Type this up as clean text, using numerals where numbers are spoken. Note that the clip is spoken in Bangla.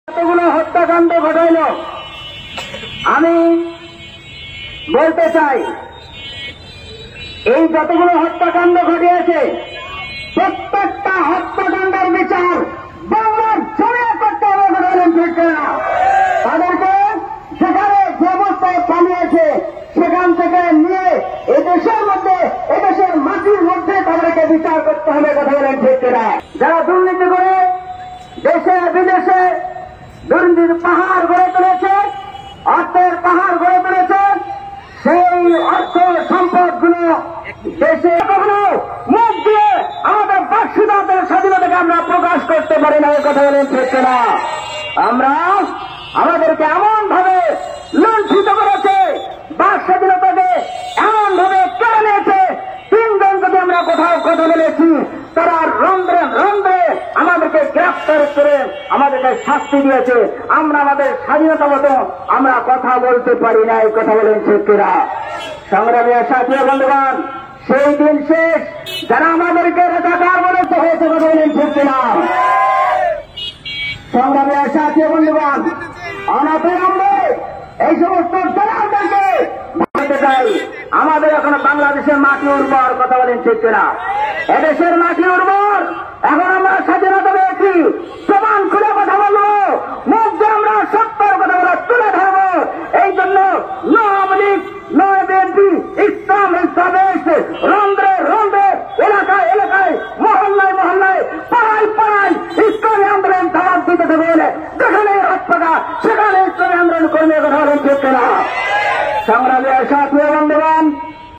এতগুলো হত্যাকাণ্ড ঘটাইল, আমি বলতে চাই এই যতগুলো হত্যাকাণ্ড ঘটিয়েছে প্রত্যেকটা হত্যাকাণ্ডের বিচার বাংলার জমিয়ে করতে হবে। ঘটালেন ঠিক না? তাদেরকে যেখানে যে অবস্থায় পালিয়েছে সেখান থেকে নিয়ে এদেশের মধ্যে, এদেশের মাটির মধ্যে তাদেরকে বিচার করতে হবে। কথা বলেন ঠিক না? যারা দুর্নীতি করে দেশে বিদেশে দুর্নীতির পাহাড় গড়ে তুলেছে, অর্থের পাহাড় গড়ে তুলেছে, সেই অর্থ সম্পদগুলো দেশে কখনো মুখ দিয়ে আমাদের বাক স্বাধীনতাকে আমরা প্রকাশ করতে পারি না। এই কথা বলেন ঠিক না? আমরা আমাদেরকে এমন ভাবে লুণ্ঠিত করেছে, বাক স্বাধীনতাকে এমন ভাবে কেড়ে নিয়েছে। তিনজন যদি আমরা কোথাও কথা বলেছি তারা রন্ধ্রে রন্ধ্রে আমাদেরকে গ্রেফতার করে আমাদেরকে শাস্তি দিয়েছে। আমরা আমাদের স্বাধীনতা মতো আমরা কথা বলতে পারি না। এই কথা বলেন ঠিক না? সংগ্রামী সাথী বন্ধুগণ, সেই দিন শেষ যারা আমাদেরকে রাজাকার বলেছে হয়েছে। কথা বলেন ঠিক না? সংগ্রামী সাথী বন্ধুগণ, অনাবিলম্বে এই সমস্ত জেলাদেরকে ভাবতে চাই। আমাদের এখন বাংলাদেশের মাটি উর্বর। কথা বলেন ঠিক না? এদেশের মাটি উর্বর। এখন আমরা স্বাধীনতা পেয়েছি, প্রমাণ খুলে কথা বলবো, মুখ দিয়ে আমরা সত্যের কথা বলা তুলে ধরবো। এই জন্য no Awami League, no BNP, ইসলাম ইসলামেশ রন্ধ্রে রন্ধ্রে, এলাকায় এলাকায়, মহল্লায় মহল্লায়, পাড়ায় পাড়ায় ইসলামী আন্দোলন ধারাপ দিতে দেবে বলে যেখানে হাত পাকা সেখানে ইসলামী আন্দোলন কর্মী। কথা বলেন ঠিক না? সংগ্রামী সাথী